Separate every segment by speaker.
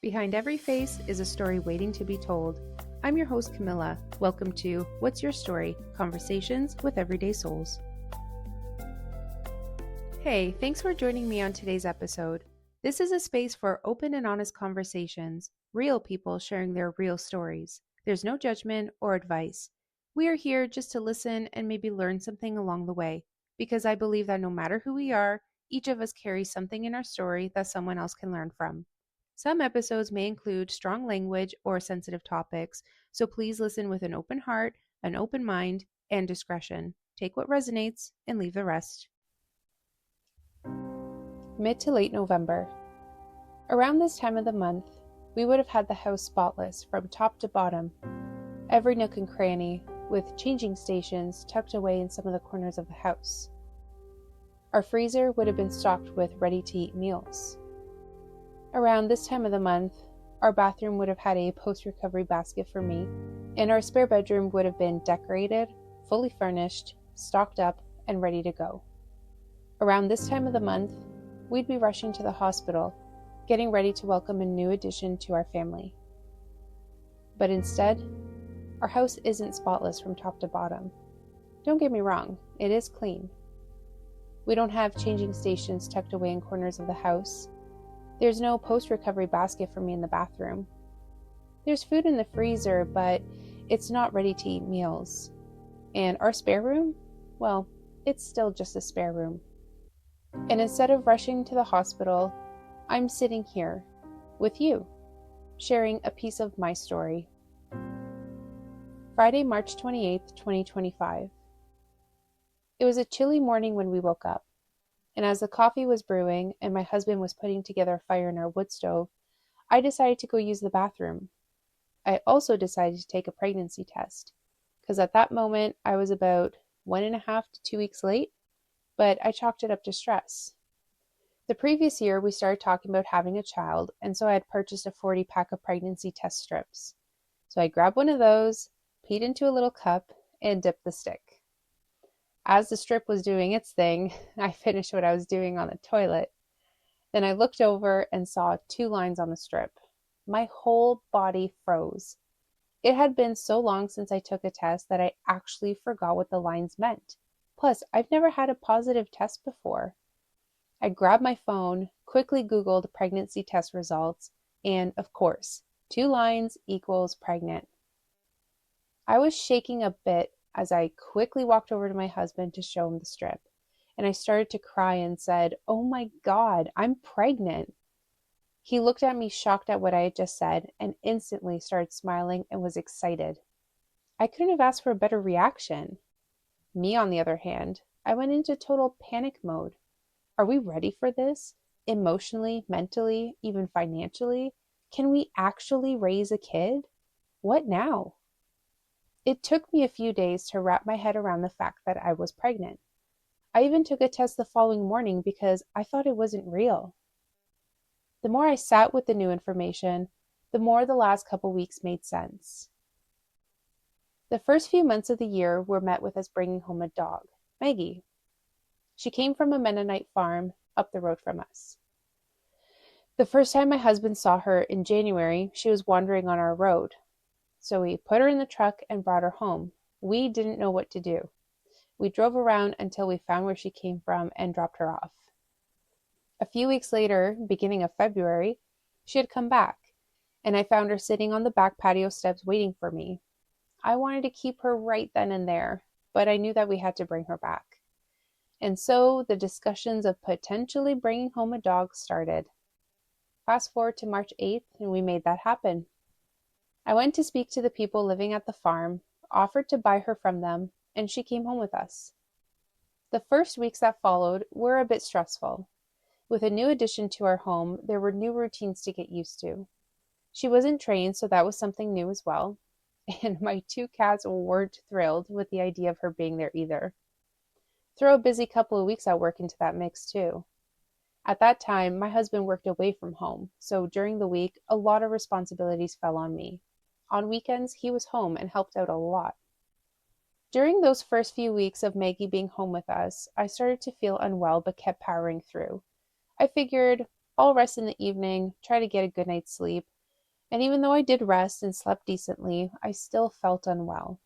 Speaker 1: Behind every face is a story waiting to be told. I'm your host, Camilla. Welcome to What's Your Story? Conversations with Everyday Souls. Hey, thanks for joining me on today's episode. This is a space for open and honest conversations, real people sharing their real stories. There's no judgment or advice. We are here just to listen and maybe learn something along the way, because I believe that no matter who we are, each of us carries something in our story that someone else can learn from. Some episodes may include strong language or sensitive topics, so please listen with an open heart, an open mind, and discretion. Take what resonates and leave the rest. Mid to late November. Around this time of the month, we would have had the house spotless from top to bottom, every nook and cranny, with changing stations tucked away in some of the corners of the house. Our freezer would have been stocked with ready-to-eat meals. Around this time of the month, our bathroom would have had a post-recovery basket for me, and our spare bedroom would have been decorated, fully furnished, stocked up, and ready to go. Around this time of the month, we'd be rushing to the hospital, getting ready to welcome a new addition to our family. But instead, our house isn't spotless from top to bottom. Don't get me wrong, it is clean. We don't have changing stations tucked away in corners of the house. There's no post-recovery basket for me in the bathroom. There's food in the freezer, but it's not ready to eat meals. And our spare room? Well, it's still just a spare room. And instead of rushing to the hospital, I'm sitting here with you, sharing a piece of my story. Friday, March 28th, 2025. It was a chilly morning when we woke up. And as the coffee was brewing and my husband was putting together a fire in our wood stove, I decided to go use the bathroom. I also decided to take a pregnancy test, because at that moment I was about 1.5 to 2 weeks late, but I chalked it up to stress. The previous year we started talking about having a child, and so I had purchased a 40-pack of pregnancy test strips. So I grabbed one of those, peed into a little cup, and dipped the stick. As the strip was doing its thing, I finished what I was doing on the toilet. Then I looked over and saw 2 lines on the strip. My whole body froze. It had been so long since I took a test that I actually forgot what the lines meant. Plus, I've never had a positive test before. I grabbed my phone, quickly Googled pregnancy test results, and of course, 2 lines equals pregnant. I was shaking a bit as I quickly walked over to my husband to show him the strip, and I started to cry and said, "Oh my God, I'm pregnant." He looked at me shocked at what I had just said and instantly started smiling and was excited. I couldn't have asked for a better reaction. Me, on the other hand, I went into total panic mode. Are we ready for this? Emotionally, mentally, even financially? Can we actually raise a kid? What now? It took me a few days to wrap my head around the fact that I was pregnant. I even took a test the following morning because I thought it wasn't real. The more I sat with the new information, the more the last couple weeks made sense. The first few months of the year were met with us bringing home a dog, Maggie. She came from a Mennonite farm up the road from us. The first time my husband saw her in January, she was wandering on our road. So we put her in the truck and brought her home. We didn't know what to do. We drove around until we found where she came from and dropped her off. A few weeks later, beginning of February, she had come back, and I found her sitting on the back patio steps waiting for me. I wanted to keep her right then and there, but I knew that we had to bring her back. And so the discussions of potentially bringing home a dog started. Fast forward to March 8th, and we made that happen. I went to speak to the people living at the farm, offered to buy her from them, and she came home with us. The first weeks that followed were a bit stressful. With a new addition to our home, there were new routines to get used to. She wasn't trained, so that was something new as well. And my 2 cats weren't thrilled with the idea of her being there either. Throw a busy couple of weeks at work into that mix too. At that time, my husband worked away from home, so during the week, a lot of responsibilities fell on me. On weekends, he was home and helped out a lot. During those first few weeks of Maggie being home with us, I started to feel unwell but kept powering through. I figured I'll rest in the evening, try to get a good night's sleep, And even though I did rest and slept decently, I still felt unwell.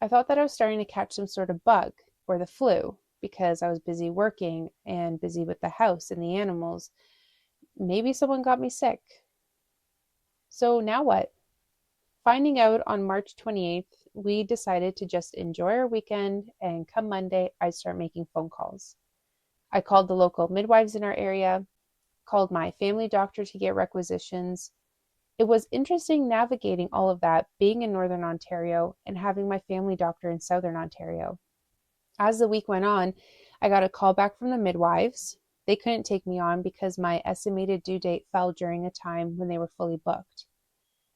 Speaker 1: I thought that I was starting to catch some sort of bug or the flu because I was busy working and busy with the house and the animals. Maybe someone got me sick. So now what? Finding out on March 28th, we decided to just enjoy our weekend, and come Monday, I'd start making phone calls. I called the local midwives in our area, called my family doctor to get requisitions. It was interesting navigating all of that, being in Northern Ontario and having my family doctor in Southern Ontario. As the week went on, I got a call back from the midwives. They couldn't take me on because my estimated due date fell during a time when they were fully booked.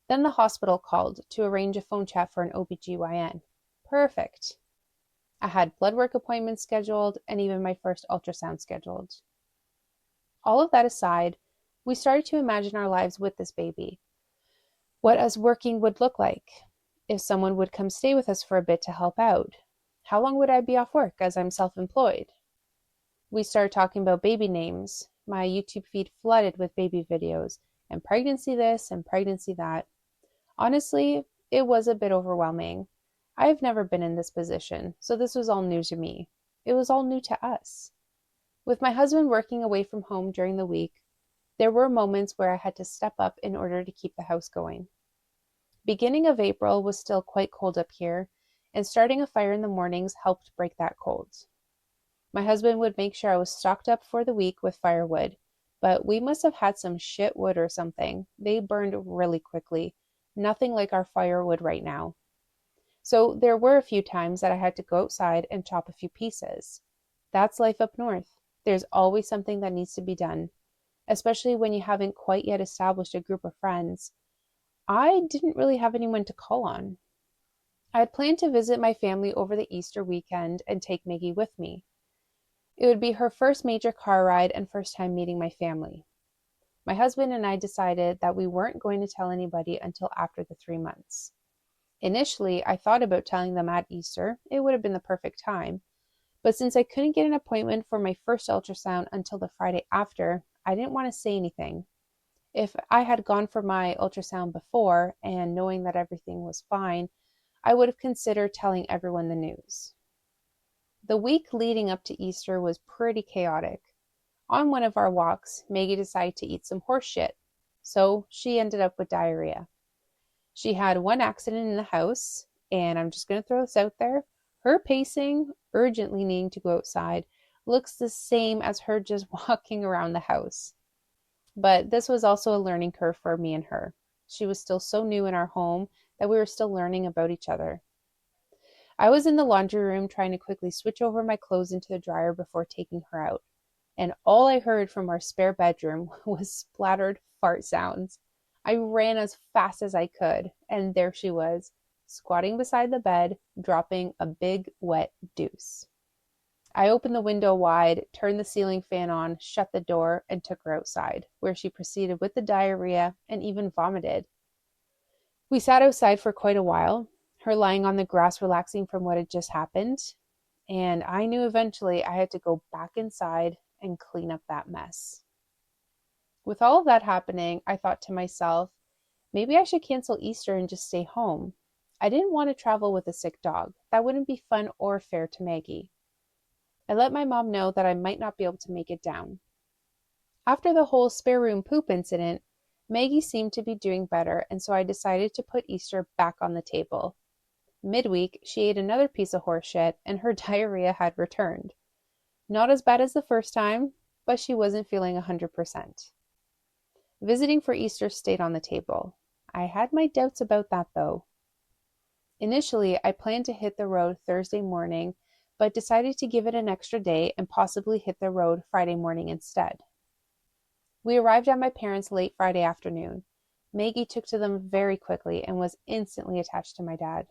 Speaker 1: Then the hospital called to arrange a phone chat for an OBGYN. Perfect. I had blood work appointments scheduled and even my first ultrasound scheduled. All of that aside, we started to imagine our lives with this baby. What us working would look like. If someone would come stay with us for a bit to help out. How long would I be off work as I'm self-employed? We started talking about baby names. My YouTube feed flooded with baby videos and pregnancy this and pregnancy that. Honestly, it was a bit overwhelming. I've never been in this position, so this was all new to me. It was all new to us. With my husband working away from home during the week, there were moments where I had to step up in order to keep the house going. Beginning of April was still quite cold up here, and starting a fire in the mornings helped break that cold. My husband would make sure I was stocked up for the week with firewood, but we must have had some shit wood or something. They burned really quickly. Nothing like our firewood right now. So there were a few times that I had to go outside and chop a few pieces. That's life up north. There's always something that needs to be done, especially when you haven't quite yet established a group of friends. I didn't really have anyone to call on. I had planned to visit my family over the Easter weekend and take Maggie with me. It would be her first major car ride and first time meeting my family. My husband and I decided that we weren't going to tell anybody until after the 3 months. Initially, I thought about telling them at Easter. It would have been the perfect time. But since I couldn't get an appointment for my first ultrasound until the Friday after, I didn't want to say anything. If I had gone for my ultrasound before and knowing that everything was fine, I would have considered telling everyone the news. The week leading up to Easter was pretty chaotic. On one of our walks, Maggie decided to eat some horse shit, so she ended up with diarrhea. She had one accident in the house, and I'm just going to throw this out there. Her pacing, urgently needing to go outside, looks the same as her just walking around the house. But this was also a learning curve for me and her. She was still so new in our home that we were still learning about each other. I was in the laundry room trying to quickly switch over my clothes into the dryer before taking her out, and all I heard from our spare bedroom was splattered fart sounds. I ran as fast as I could, and there she was, squatting beside the bed, dropping a big, wet deuce. I opened the window wide, turned the ceiling fan on, shut the door, and took her outside, where she proceeded with the diarrhea and even vomited. We sat outside for quite a while, her lying on the grass relaxing from what had just happened, and I knew eventually I had to go back inside and clean up that mess. With all of that happening, I thought to myself, maybe I should cancel Easter and just stay home. I didn't want to travel with a sick dog. That wouldn't be fun or fair to Maggie. I let my mom know that I might not be able to make it down. After the whole spare room poop incident, Maggie seemed to be doing better, and so I decided to put Easter back on the table. Midweek, she ate another piece of horse shit, and her diarrhea had returned. Not as bad as the first time, but she wasn't feeling 100%. Visiting for Easter stayed on the table. I had my doubts about that, though. Initially, I planned to hit the road Thursday morning, but decided to give it an extra day and possibly hit the road Friday morning instead. We arrived at my parents' late Friday afternoon. Maggie took to them very quickly and was instantly attached to my dad.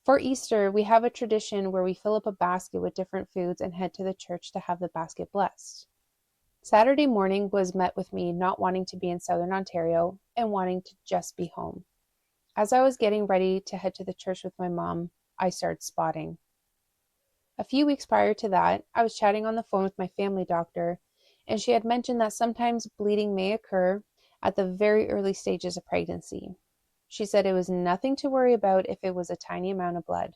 Speaker 1: For Easter, we have a tradition where we fill up a basket with different foods and head to the church to have the basket blessed. Saturday morning was met with me not wanting to be in Southern Ontario and wanting to just be home. As I was getting ready to head to the church with my mom, I started spotting. A few weeks prior to that, I was chatting on the phone with my family doctor, and she had mentioned that sometimes bleeding may occur at the very early stages of pregnancy. She said it was nothing to worry about if it was a tiny amount of blood.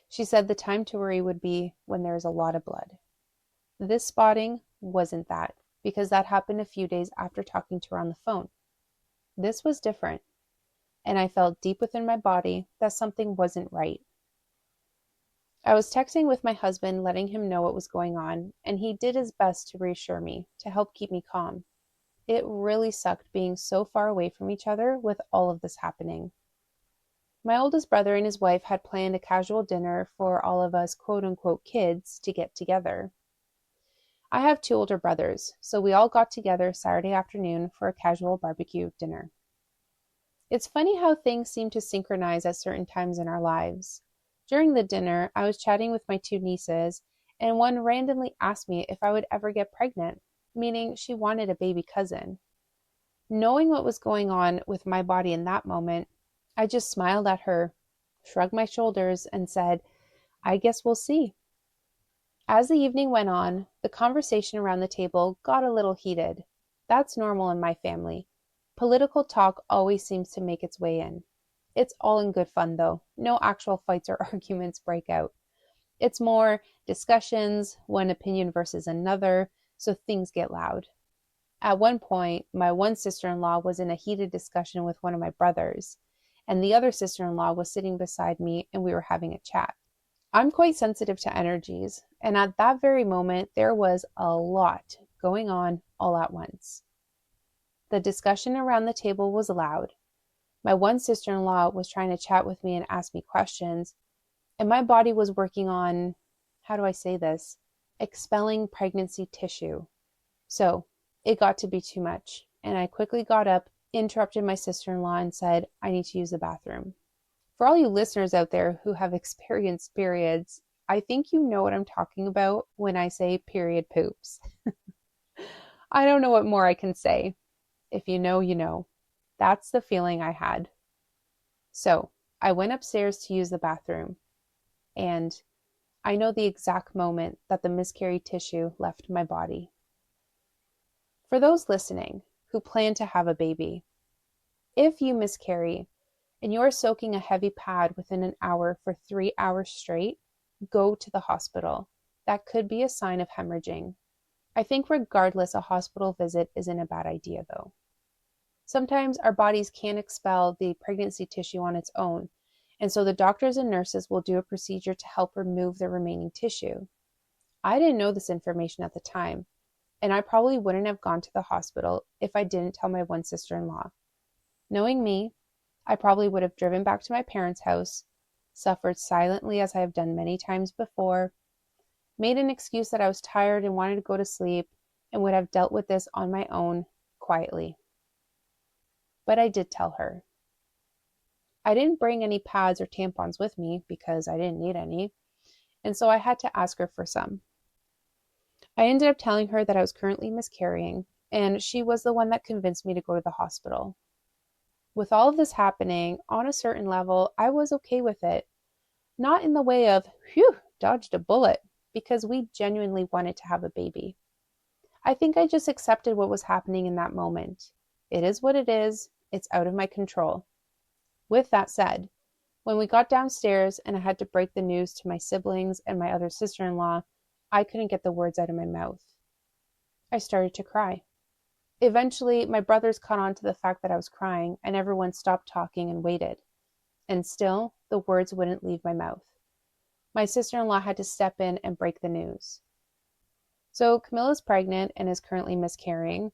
Speaker 1: She said the time to worry would be when there is a lot of blood. This spotting wasn't that, because that happened a few days after talking to her on the phone. This was different, and I felt deep within my body that something wasn't right. I was texting with my husband, letting him know what was going on, and he did his best to reassure me, to help keep me calm. It really sucked being so far away from each other with all of this happening. My oldest brother and his wife had planned a casual dinner for all of us quote-unquote kids to get together. I have 2 older brothers, so we all got together Saturday afternoon for a casual barbecue dinner. It's funny how things seem to synchronize at certain times in our lives. During the dinner, I was chatting with my 2 nieces, and one randomly asked me if I would ever get pregnant, meaning she wanted a baby cousin. Knowing what was going on with my body in that moment, I just smiled at her, shrugged my shoulders, and said, I guess we'll see. As the evening went on, the conversation around the table got a little heated. That's normal in my family. Political talk always seems to make its way in. It's all in good fun, though. No actual fights or arguments break out. It's more discussions, one opinion versus another, so things get loud. At one point, my one sister-in-law was in a heated discussion with one of my brothers, and the other sister-in-law was sitting beside me and we were having a chat. I'm quite sensitive to energies, and at that very moment, there was a lot going on all at once. The discussion around the table was loud. My one sister-in-law was trying to chat with me and ask me questions, and my body was working on, how do I say this, expelling pregnancy tissue. So it got to be too much, and I quickly got up, interrupted my sister-in-law, and said, I need to use the bathroom. For all you listeners out there who have experienced periods, I think you know what I'm talking about when I say period poops. I don't know what more I can say. If you know, you know. That's the feeling I had. So I went upstairs to use the bathroom, and I know the exact moment that the miscarried tissue left my body. For those listening who plan to have a baby, if you miscarry and you're soaking a heavy pad within an hour for 3 hours straight, go to the hospital. That could be a sign of hemorrhaging. I think regardless, a hospital visit isn't a bad idea though. Sometimes our bodies can't expel the pregnancy tissue on its own, and so the doctors and nurses will do a procedure to help remove the remaining tissue. I didn't know this information at the time, and I probably wouldn't have gone to the hospital if I didn't tell my one sister-in-law. Knowing me, I probably would have driven back to my parents' house, suffered silently as I have done many times before, made an excuse that I was tired and wanted to go to sleep, and would have dealt with this on my own, quietly. But I did tell her. I didn't bring any pads or tampons with me because I didn't need any, and so I had to ask her for some. I ended up telling her that I was currently miscarrying, and she was the one that convinced me to go to the hospital. With all of this happening, on a certain level, I was okay with it. Not in the way of, phew, dodged a bullet, because we genuinely wanted to have a baby. I think I just accepted what was happening in that moment. It is what it is. It's out of my control. With that said, when we got downstairs and I had to break the news to my siblings and my other sister-in-law, I couldn't get the words out of my mouth. I started to cry. Eventually, my brothers caught on to the fact that I was crying, and everyone stopped talking and waited. And still, the words wouldn't leave my mouth. My sister-in-law had to step in and break the news. So Camilla's pregnant and is currently miscarrying.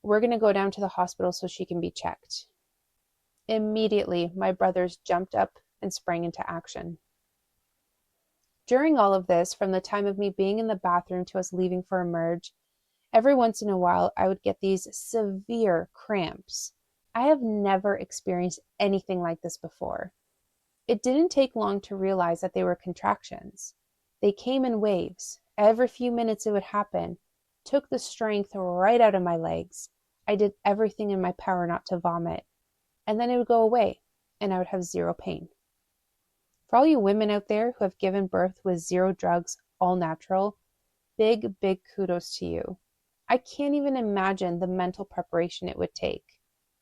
Speaker 1: We're going to go down to the hospital so she can be checked. Immediately, my brothers jumped up and sprang into action. During all of this, from the time of me being in the bathroom to us leaving for a merge, every once in a while, I would get these severe cramps. I have never experienced anything like this before. It didn't take long to realize that they were contractions. They came in waves. Every few minutes it would happen. Took the strength right out of my legs. I did everything in my power not to vomit. And then it would go away, and I would have zero pain. For all you women out there who have given birth with zero drugs, all natural, big, big kudos to you. I can't even imagine the mental preparation it would take.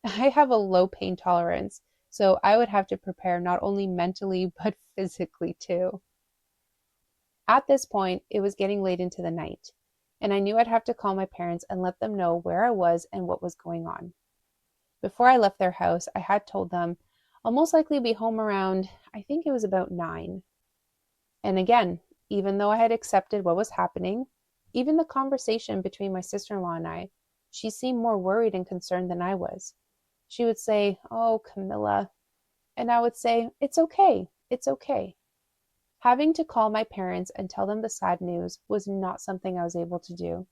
Speaker 1: I have a low pain tolerance, so I would have to prepare not only mentally, but physically too. At this point, it was getting late into the night, and I knew I'd have to call my parents and let them know where I was and what was going on. Before I left their house, I had told them I'll most likely be home around, I think it was about 9. And again, even though I had accepted what was happening, even the conversation between my sister-in-law and I, she seemed more worried and concerned than I was. She would say, "Oh, Camilla," and I would say, "It's okay, it's okay." Having to call my parents and tell them the sad news was not something I was able to do.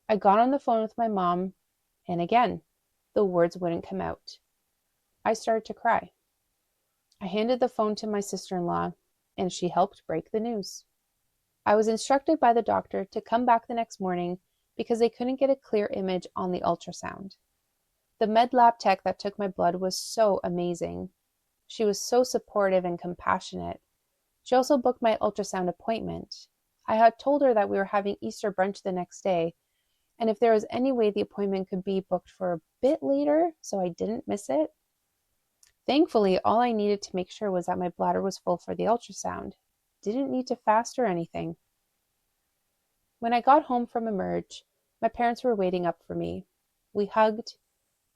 Speaker 1: I got on the phone with my mom, and again, the words wouldn't come out. I started to cry. I handed the phone to my sister-in-law, and she helped break the news. I was instructed by the doctor to come back the next morning because they couldn't get a clear image on the ultrasound. The med lab tech that took my blood was so amazing. She was so supportive and compassionate. She also booked my ultrasound appointment. I had told her that we were having Easter brunch the next day, and if there was any way the appointment could be booked for a bit later so I didn't miss it. Thankfully, all I needed to make sure was that my bladder was full for the ultrasound. Didn't need to fast or anything. When I got home from Emerge, my parents were waiting up for me. We hugged,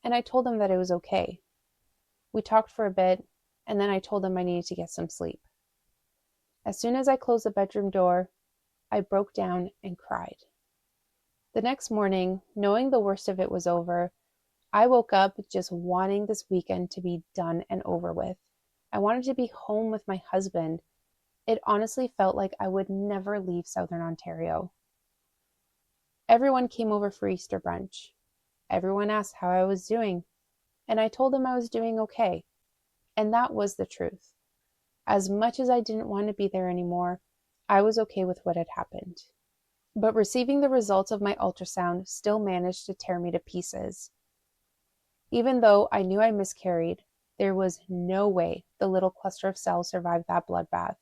Speaker 1: and I told them that it was okay. We talked for a bit, and then I told them I needed to get some sleep. As soon as I closed the bedroom door, I broke down and cried. The next morning, knowing the worst of it was over, I woke up just wanting this weekend to be done and over with. I wanted to be home with my husband. It honestly felt like I would never leave Southern Ontario. Everyone came over for Easter brunch. Everyone asked how I was doing, and I told them I was doing okay. And that was the truth. As much as I didn't want to be there anymore, I was okay with what had happened. But receiving the results of my ultrasound still managed to tear me to pieces. Even though I knew I miscarried, there was no way the little cluster of cells survived that bloodbath.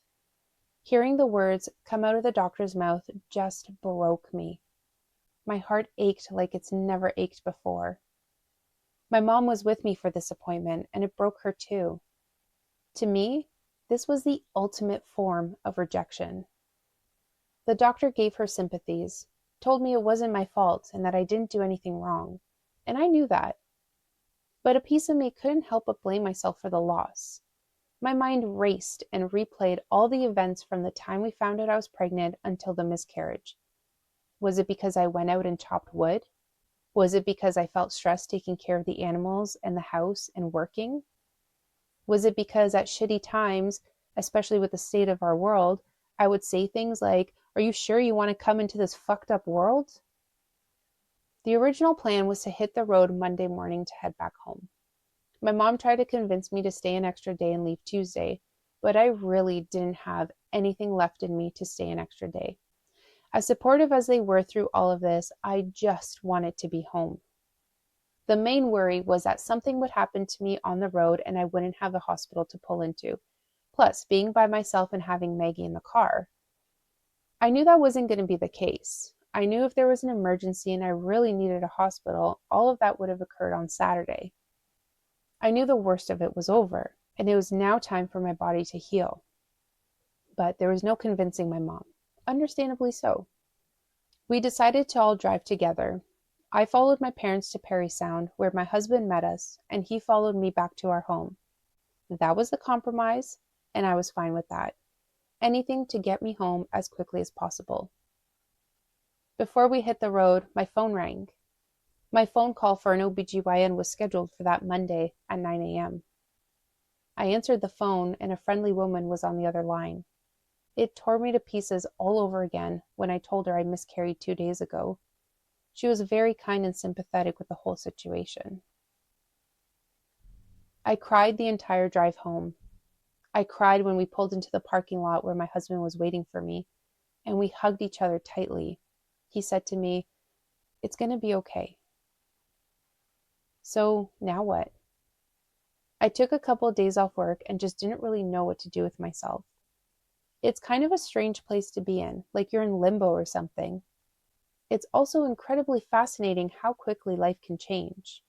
Speaker 1: Hearing the words come out of the doctor's mouth just broke me. My heart ached like it's never ached before. My mom was with me for this appointment, and it broke her too. To me, this was the ultimate form of rejection. The doctor gave her sympathies, told me it wasn't my fault and that I didn't do anything wrong, and I knew that. But a piece of me couldn't help but blame myself for the loss. My mind raced and replayed all the events from the time we found out I was pregnant until the miscarriage. Was it because I went out and chopped wood? Was it because I felt stressed taking care of the animals and the house and working? Was it because at shitty times, especially with the state of our world, I would say things like, "Are you sure you want to come into this fucked up world?" The original plan was to hit the road Monday morning to head back home. My mom tried to convince me to stay an extra day and leave Tuesday, but I really didn't have anything left in me to stay an extra day. As supportive as they were through all of this, I just wanted to be home. The main worry was that something would happen to me on the road and I wouldn't have a hospital to pull into. Plus, being by myself and having Maggie in the car. I knew that wasn't going to be the case. I knew if there was an emergency and I really needed a hospital, all of that would have occurred on Saturday. I knew the worst of it was over, and it was now time for my body to heal. But there was no convincing my mom. Understandably so. We decided to all drive together. I followed my parents to Parry Sound, where my husband met us, and he followed me back to our home. That was the compromise, and I was fine with that. Anything to get me home as quickly as possible. Before we hit the road, my phone rang. My phone call for an OBGYN was scheduled for that Monday at 9 a.m. I answered the phone, and a friendly woman was on the other line. It tore me to pieces all over again when I told her I miscarried 2 days ago. She was very kind and sympathetic with the whole situation. I cried the entire drive home. I cried when we pulled into the parking lot where my husband was waiting for me, and we hugged each other tightly. He said to me, "It's going to be okay." So now what? I took a couple of days off work and just didn't really know what to do with myself. It's kind of a strange place to be in, like you're in limbo or something. It's also incredibly fascinating how quickly life can change.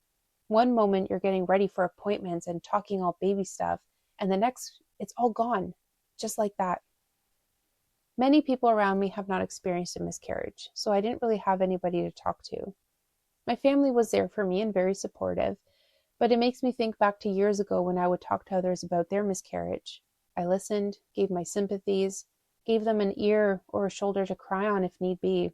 Speaker 1: One moment you're getting ready for appointments and talking all baby stuff, and the next it's all gone, just like that. Many people around me have not experienced a miscarriage, so I didn't really have anybody to talk to. My family was there for me and very supportive, but it makes me think back to years ago when I would talk to others about their miscarriage. I listened, gave my sympathies, gave them an ear or a shoulder to cry on if need be.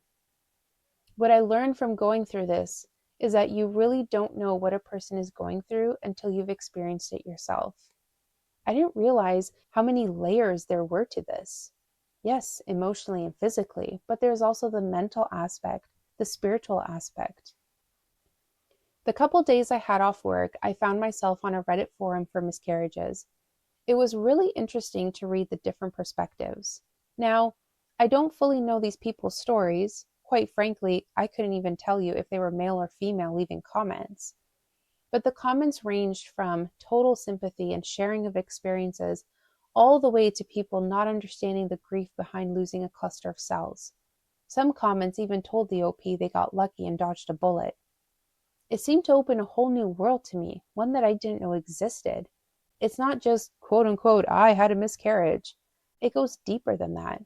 Speaker 1: What I learned from going through this is that you really don't know what a person is going through until you've experienced it yourself. I didn't realize how many layers there were to this. Yes, emotionally and physically, but there's also the mental aspect, the spiritual aspect. The couple days I had off work, I found myself on a Reddit forum for miscarriages. It was really interesting to read the different perspectives. Now, I don't fully know these people's stories. Quite frankly, I couldn't even tell you if they were male or female leaving comments. But the comments ranged from total sympathy and sharing of experiences all the way to people not understanding the grief behind losing a cluster of cells. Some comments even told the OP they got lucky and dodged a bullet. It seemed to open a whole new world to me, one that I didn't know existed. It's not just, quote unquote, I had a miscarriage. It goes deeper than that.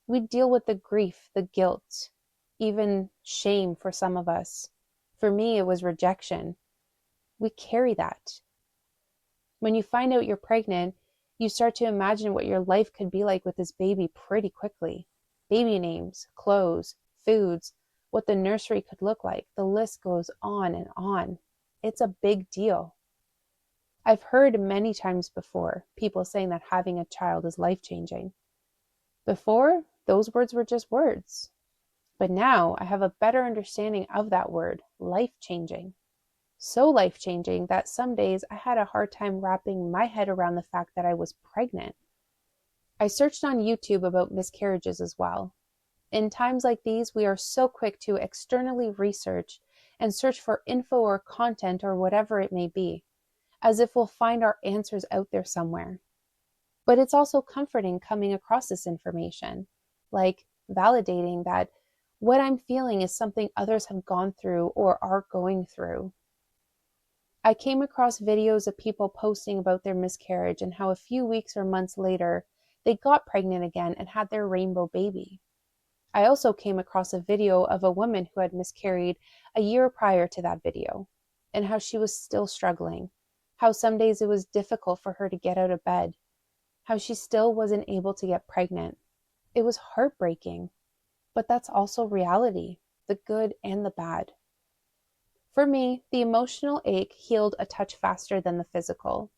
Speaker 1: We deal with the grief, the guilt, even shame for some of us. For me, it was rejection. We carry that. When you find out you're pregnant, you start to imagine what your life could be like with this baby pretty quickly. Baby names, clothes, foods, what the nursery could look like. The list goes on and on. It's a big deal. I've heard many times before people saying that having a child is life-changing. Before, those words were just words. But now I have a better understanding of that word, life-changing. So life-changing that some days I had a hard time wrapping my head around the fact that I was pregnant. I searched on YouTube about miscarriages as well. In times like these, we are so quick to externally research and search for info or content or whatever it may be, as if we'll find our answers out there somewhere. But it's also comforting coming across this information, like validating that what I'm feeling is something others have gone through or are going through. I came across videos of people posting about their miscarriage and how a few weeks or months later, they got pregnant again and had their rainbow baby. I also came across a video of a woman who had miscarried a year prior to that video, and how she was still struggling, how some days it was difficult for her to get out of bed, how she still wasn't able to get pregnant. It was heartbreaking, but that's also reality, the good and the bad. For me, the emotional ache healed a touch faster than the physical.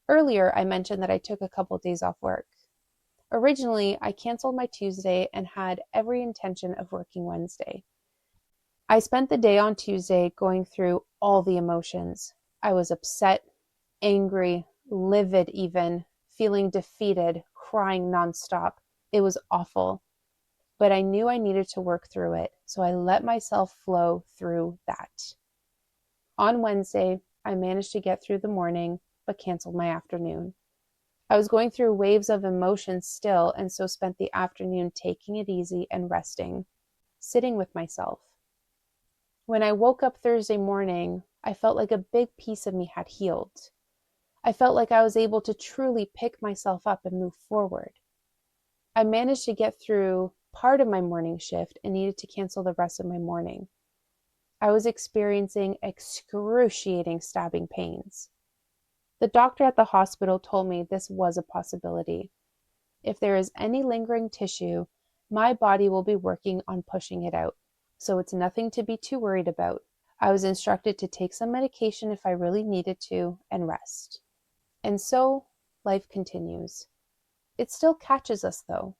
Speaker 1: Earlier, I mentioned that I took a couple days off work. Originally, I canceled my Tuesday and had every intention of working Wednesday. I spent the day on Tuesday going through all the emotions. I was upset, angry, livid even, feeling defeated, crying nonstop. It was awful. But I knew I needed to work through it, so I let myself flow through that. On Wednesday, I managed to get through the morning, but canceled my afternoon. I was going through waves of emotions still, and so spent the afternoon taking it easy and resting, sitting with myself. When I woke up Thursday morning, I felt like a big piece of me had healed. I felt like I was able to truly pick myself up and move forward. I managed to get through part of my morning shift and needed to cancel the rest of my morning. I was experiencing excruciating stabbing pains. The doctor at the hospital told me this was a possibility. If there is any lingering tissue, my body will be working on pushing it out, so it's nothing to be too worried about. I was instructed to take some medication if I really needed to and rest. And so, life continues. It still catches us though.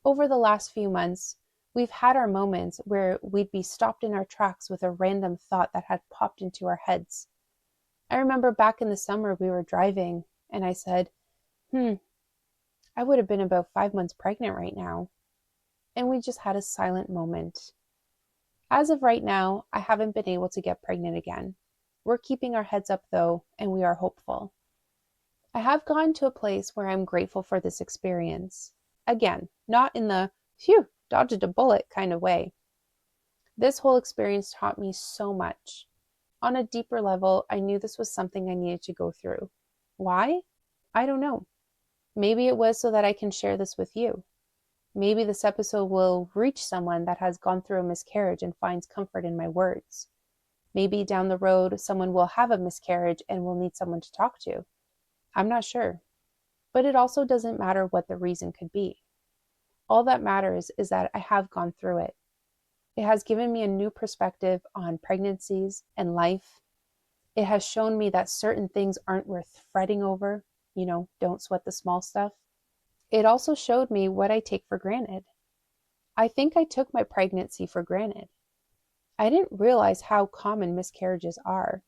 Speaker 1: Over the last few months, we've had our moments where we'd be stopped in our tracks with a random thought that had popped into our heads. I remember back in the summer we were driving and I said, I would have been about 5 months pregnant right now. And we just had a silent moment. As of right now, I haven't been able to get pregnant again. We're keeping our heads up though, and we are hopeful. I have gotten to a place where I'm grateful for this experience. Again, not in the, phew, dodged a bullet kind of way. This whole experience taught me so much. On a deeper level, I knew this was something I needed to go through. Why? I don't know. Maybe it was so that I can share this with you. Maybe this episode will reach someone that has gone through a miscarriage and finds comfort in my words. Maybe down the road, someone will have a miscarriage and will need someone to talk to. I'm not sure. But it also doesn't matter what the reason could be. All that matters is that I have gone through it. It has given me a new perspective on pregnancies and life. It has shown me that certain things aren't worth fretting over. Don't sweat the small stuff. It also showed me what I take for granted. I think I took my pregnancy for granted. I didn't realize how common miscarriages are.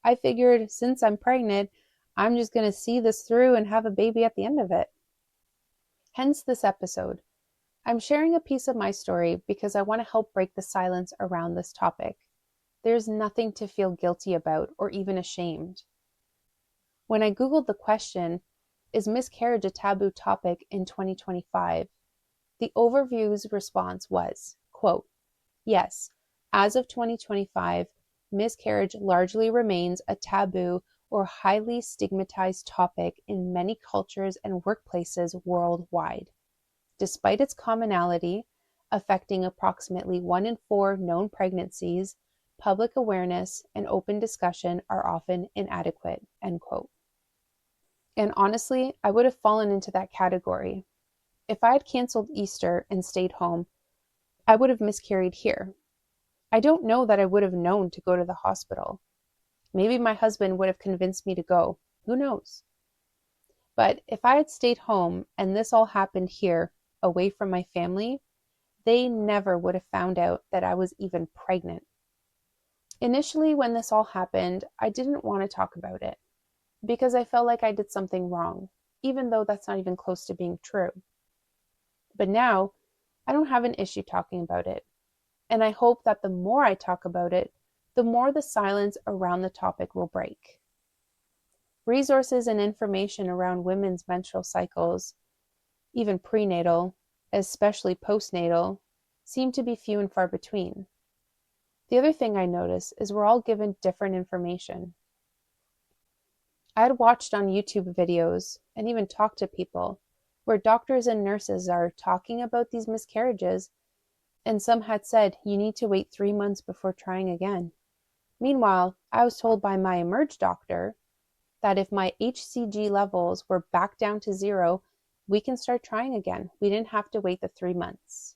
Speaker 1: I figured since I'm pregnant, I'm just going to see this through and have a baby at the end of it. Hence this episode. I'm sharing a piece of my story because I want to help break the silence around this topic. There's nothing to feel guilty about or even ashamed. When I Googled the question, is miscarriage a taboo topic in 2025? The overview's response was, quote, yes, as of 2025, miscarriage largely remains a taboo or highly stigmatized topic in many cultures and workplaces worldwide. Despite its commonality, affecting approximately 1 in 4 known pregnancies, public awareness and open discussion are often inadequate, end quote. And honestly, I would have fallen into that category. If I had canceled Easter and stayed home, I would have miscarried here. I don't know that I would have known to go to the hospital. Maybe my husband would have convinced me to go. Who knows? But if I had stayed home and this all happened here, away from my family, they never would have found out that I was even pregnant. Initially, when this all happened, I didn't want to talk about it because I felt like I did something wrong, even though that's not even close to being true. But now, I don't have an issue talking about it. And I hope that the more I talk about it, the more the silence around the topic will break. Resources and information around women's menstrual cycles, even prenatal, especially postnatal, seem to be few and far between. The other thing I notice is we're all given different information. I had watched on YouTube videos and even talked to people where doctors and nurses are talking about these miscarriages, and some had said you need to wait 3 months before trying again. Meanwhile, I was told by my Emerge doctor that if my HCG levels were back down to 0, we can start trying again. We didn't have to wait the 3 months.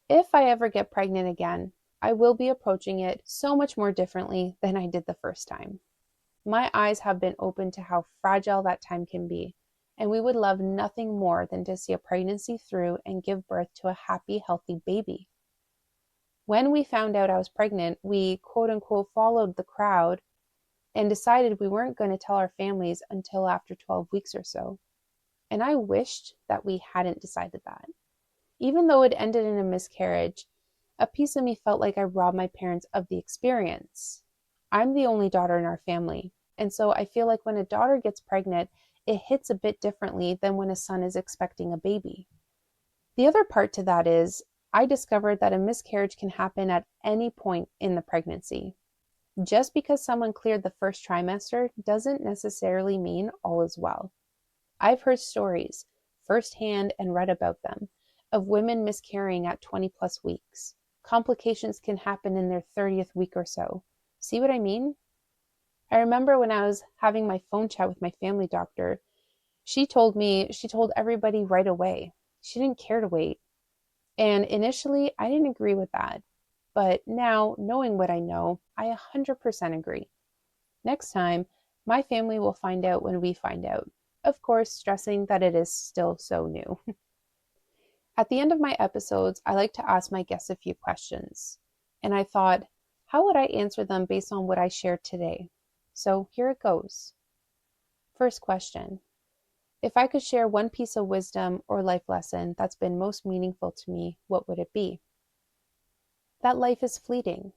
Speaker 1: If I ever get pregnant again, I will be approaching it so much more differently than I did the first time. My eyes have been opened to how fragile that time can be, and we would love nothing more than to see a pregnancy through and give birth to a happy, healthy baby. When we found out I was pregnant, we quote unquote followed the crowd and decided we weren't going to tell our families until after 12 weeks or so. And I wished that we hadn't decided that. Even though it ended in a miscarriage, a piece of me felt like I robbed my parents of the experience. I'm the only daughter in our family, and so I feel like when a daughter gets pregnant, it hits a bit differently than when a son is expecting a baby. The other part to that is, I discovered that a miscarriage can happen at any point in the pregnancy. Just because someone cleared the first trimester doesn't necessarily mean all is well. I've heard stories, firsthand and read about them, of women miscarrying at 20 plus weeks. Complications can happen in their 30th week or so. See what I mean? I remember when I was having my phone chat with my family doctor, she told everybody right away. She didn't care to wait. And initially, I didn't agree with that. But now, knowing what I know, I 100% agree. Next time, my family will find out when we find out. Of course, stressing that it is still so new. At the end of my episodes, I like to ask my guests a few questions. And I thought, how would I answer them based on what I shared today? So here it goes. First question. If I could share one piece of wisdom or life lesson that's been most meaningful to me, what would it be? That life is fleeting.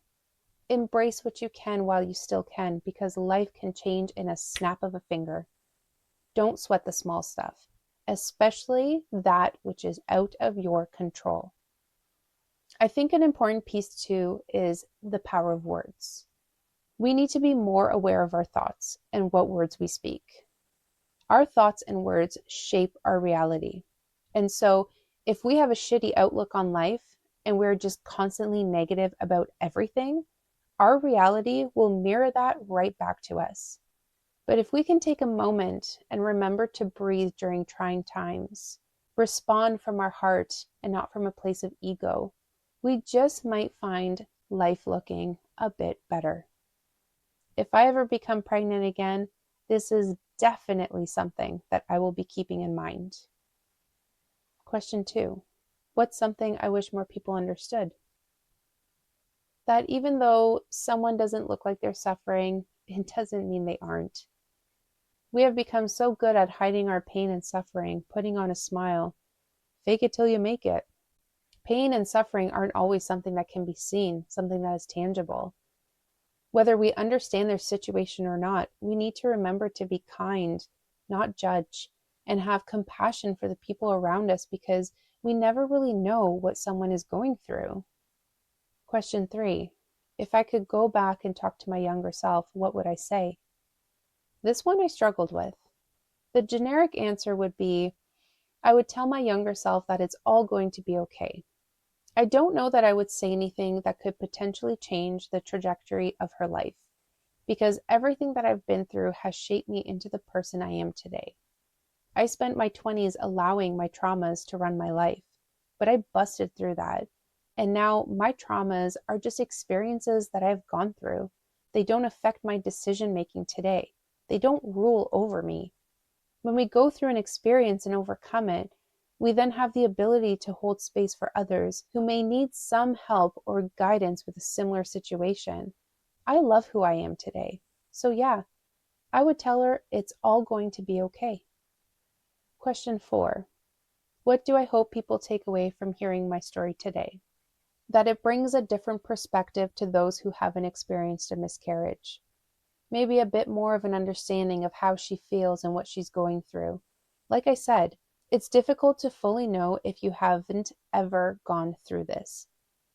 Speaker 1: Embrace what you can while you still can, because life can change in a snap of a finger. Don't sweat the small stuff, especially that which is out of your control. I think an important piece too is the power of words. We need to be more aware of our thoughts and what words we speak. Our thoughts and words shape our reality. And so if we have a shitty outlook on life and we're just constantly negative about everything, our reality will mirror that right back to us. But if we can take a moment and remember to breathe during trying times, respond from our heart and not from a place of ego, we just might find life looking a bit better. If I ever become pregnant again, this is definitely something that I will be keeping in mind. Question 2. What's something I wish more people understood? That even though someone doesn't look like they're suffering, it doesn't mean they aren't. We have become so good at hiding our pain and suffering, putting on a smile. Fake it till you make it. Pain and suffering aren't always something that can be seen, something that is tangible. Whether we understand their situation or not, we need to remember to be kind, not judge, and have compassion for the people around us because we never really know what someone is going through. Question 3. If I could go back and talk to my younger self, what would I say? This one I struggled with. The generic answer would be, I would tell my younger self that it's all going to be okay. I don't know that I would say anything that could potentially change the trajectory of her life, because everything that I've been through has shaped me into the person I am today. I spent my 20s allowing my traumas to run my life, but I busted through that. And now my traumas are just experiences that I've gone through. They don't affect my decision making today. They don't rule over me. When we go through an experience and overcome it, we then have the ability to hold space for others who may need some help or guidance with a similar situation. I love who I am today. So yeah, I would tell her it's all going to be okay. Question 4. What do I hope people take away from hearing my story today? That it brings a different perspective to those who haven't experienced a miscarriage. Maybe a bit more of an understanding of how she feels and what she's going through. Like I said, it's difficult to fully know if you haven't ever gone through this.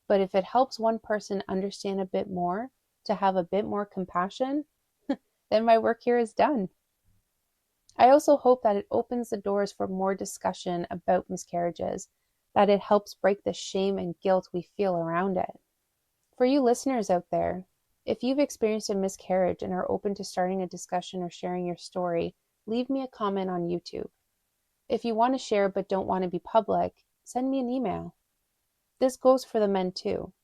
Speaker 1: But if it helps one person understand a bit more, to have a bit more compassion, then my work here is done. I also hope that it opens the doors for more discussion about miscarriages, that it helps break the shame and guilt we feel around it. For you listeners out there, if you've experienced a miscarriage and are open to starting a discussion or sharing your story, leave me a comment on YouTube. If you want to share but don't want to be public, send me an email. This goes for the men too.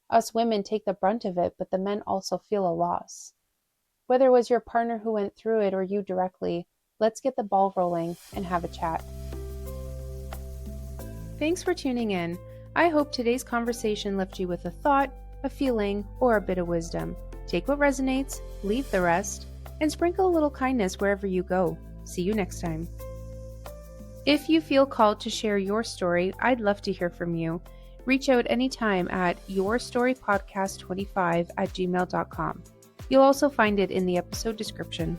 Speaker 1: Us women take the brunt of it, but the men also feel a loss. Whether it was your partner who went through it or you directly, let's get the ball rolling and have a chat. Thanks for tuning in. I hope today's conversation left you with a thought, a feeling, or a bit of wisdom. Take what resonates, leave the rest, and sprinkle a little kindness wherever you go. See you next time. If you feel called to share your story, I'd love to hear from you. Reach out anytime at yourstorypodcast25@gmail.com. You'll also find it in the episode description.